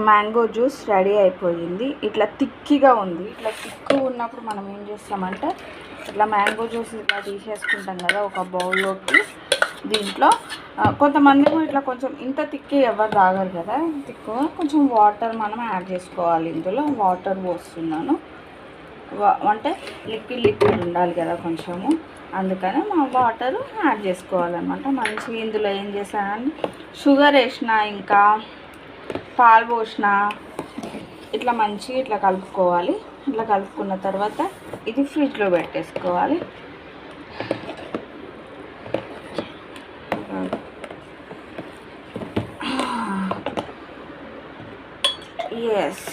Mango juice ready అయిపోయింది. ఇట్లా తిక్కిగా ఉంది. ఇట్లా తిక్కు ఉన్నప్పుడు మనం ఏం చేస్తామంటే ఇట్లా మ్యాంగో జ్యూస్ ఇట్లా తీసేసుకుంటాం కదా ఒక బౌల్లోకి. దీంట్లో కొంతమంది ఇట్లా కొంచెం ఇంత తిక్కి ఎవరు తాగరు కదా, తిక్కువ కొంచెం వాటర్ మనం యాడ్ చేసుకోవాలి. ఇందులో వాటర్ పోస్తున్నాను, అంటే లిక్విడ్ ఉండాలి కదా కొంచెము, అందుకని మా వాటర్ యాడ్ చేసుకోవాలన్నమాట. మంచిగా ఇందులో ఏం చేశానంటే షుగర్ వేసిన, ఇంకా పాలు పోసిన, ఇట్లా మంచిగా ఇట్లా కలుపుకోవాలి. ఇట్లా కలుపుకున్న తర్వాత ఇది ఫ్రిడ్జ్లో పెట్టేసుకోవాలి. ఎస్,